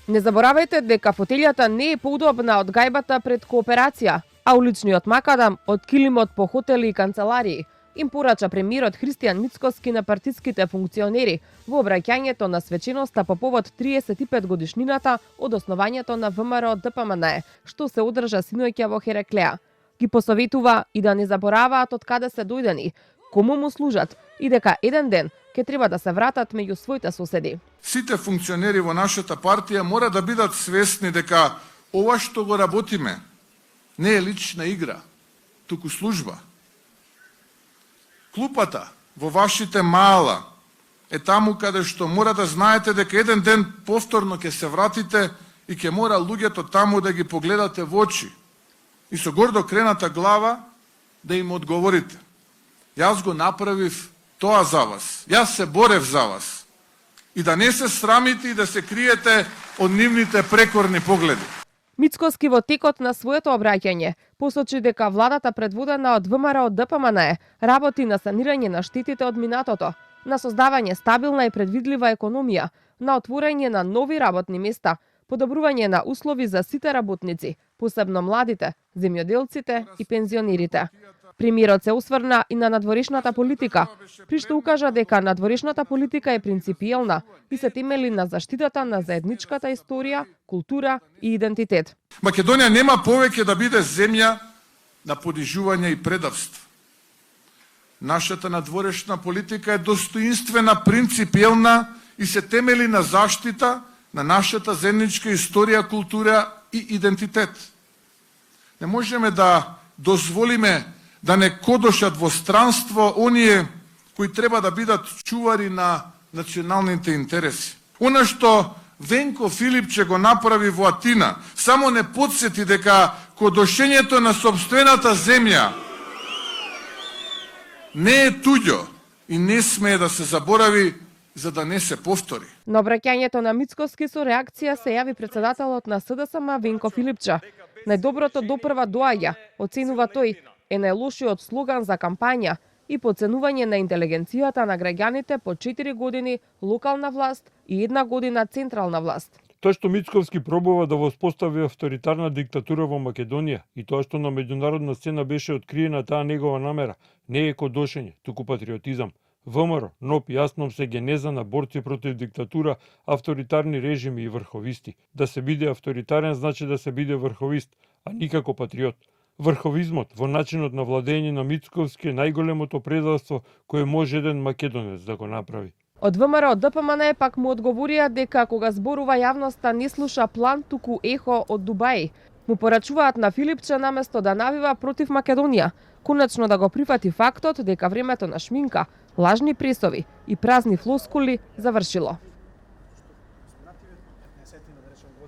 Не заборавајте дека фотелјата не е поудобна од гајбата пред кооперација, а уличниот макадам од килимот по хотели и канцеларии, им порача премиерот Христијан Мицкоски на партиските функционери во обраќањето на свеченоста по повод 35 годишнината од основањето на ВМРО ДПМН, што се одржа синоќа во Хераклеа. Ги посоветува и да не забораваат од каде се дојдени, кому му служат и дека еден ден ќе треба да се вратат меѓу своите соседи. Сите функционери во нашата партија мора да бидат свесни дека ова што го работиме не е лична игра, туку служба. Клупата во вашите мала е таму каде што мора да знаете дека еден ден повторно ќе се вратите и ќе мора луѓето таму да ги погледате во очи и со гордо крената глава да им одговорите. Јас го направив тоа за вас. Јас се борев за вас. И да не се срамите и да се криете од нивните прекорни погледи. Мицкоски во текот на своето обраќање посочи дека владата предводена од ВМРО ДПМН работи на санирање на штетите од минатото, на создавање стабилна и предвидлива економија, на отворање на нови работни места, подобрување на услови за сите работници, посебно младите, земјоделците и пензионерите. Премиерот се осврна и на надворешната политика, при што укажа дека надворешната политика е принципиелна и се темели на заштитата на заедничката историја, култура и идентитет. Македонија нема повеќе да биде земја на понижување и предавство. Нашата надворешна политика е достоинствена, принципиелна и се темели на заштита на нашата заедничка историја, култура и идентитет. Не можеме да дозволиме да не кодошат во странство оние кои треба да бидат чувари на националните интереси. Она што Венко Филипче го направи во Атина, само не подсети дека кодошењето на сопствената земја не е туѓо и не смее да се заборави за да не се повтори. На обраќањето на Мицкоски со реакција се јави председателот на СДСМ Венко Филипче. Најдоброто допрва доаѓа, оценува тој, е најлошиот слоган за кампања и подценување на интелигенцијата на граѓаните по 4 години локална власт и 1 година централна власт. Тоа што Мицковски пробува да воспостави авторитарна диктатура во Македонија и тоа што на меѓународна сцена беше откриена таа негова намера, не е кодошење, туку патриотизам. ВМРО, НОП и АСНОМ се генеза на борци против диктатура, авторитарни режими и врховисти. Да се биде авторитарен значи да се биде врховист, а никако патриот. Врховизмот во начинот на владење на Мицковски е најголемото предавство кое може еден македонец да го направи. Од ВМРО ДПМН пак му одговорија дека кога зборува јавноста не слуша план, туку ехо од Дубај. Му порачуваат на Филипче наместо да навива против Македонија, конечно да го прифати фактот дека времето на шминка, лажни пресови и празни флоскули завршило.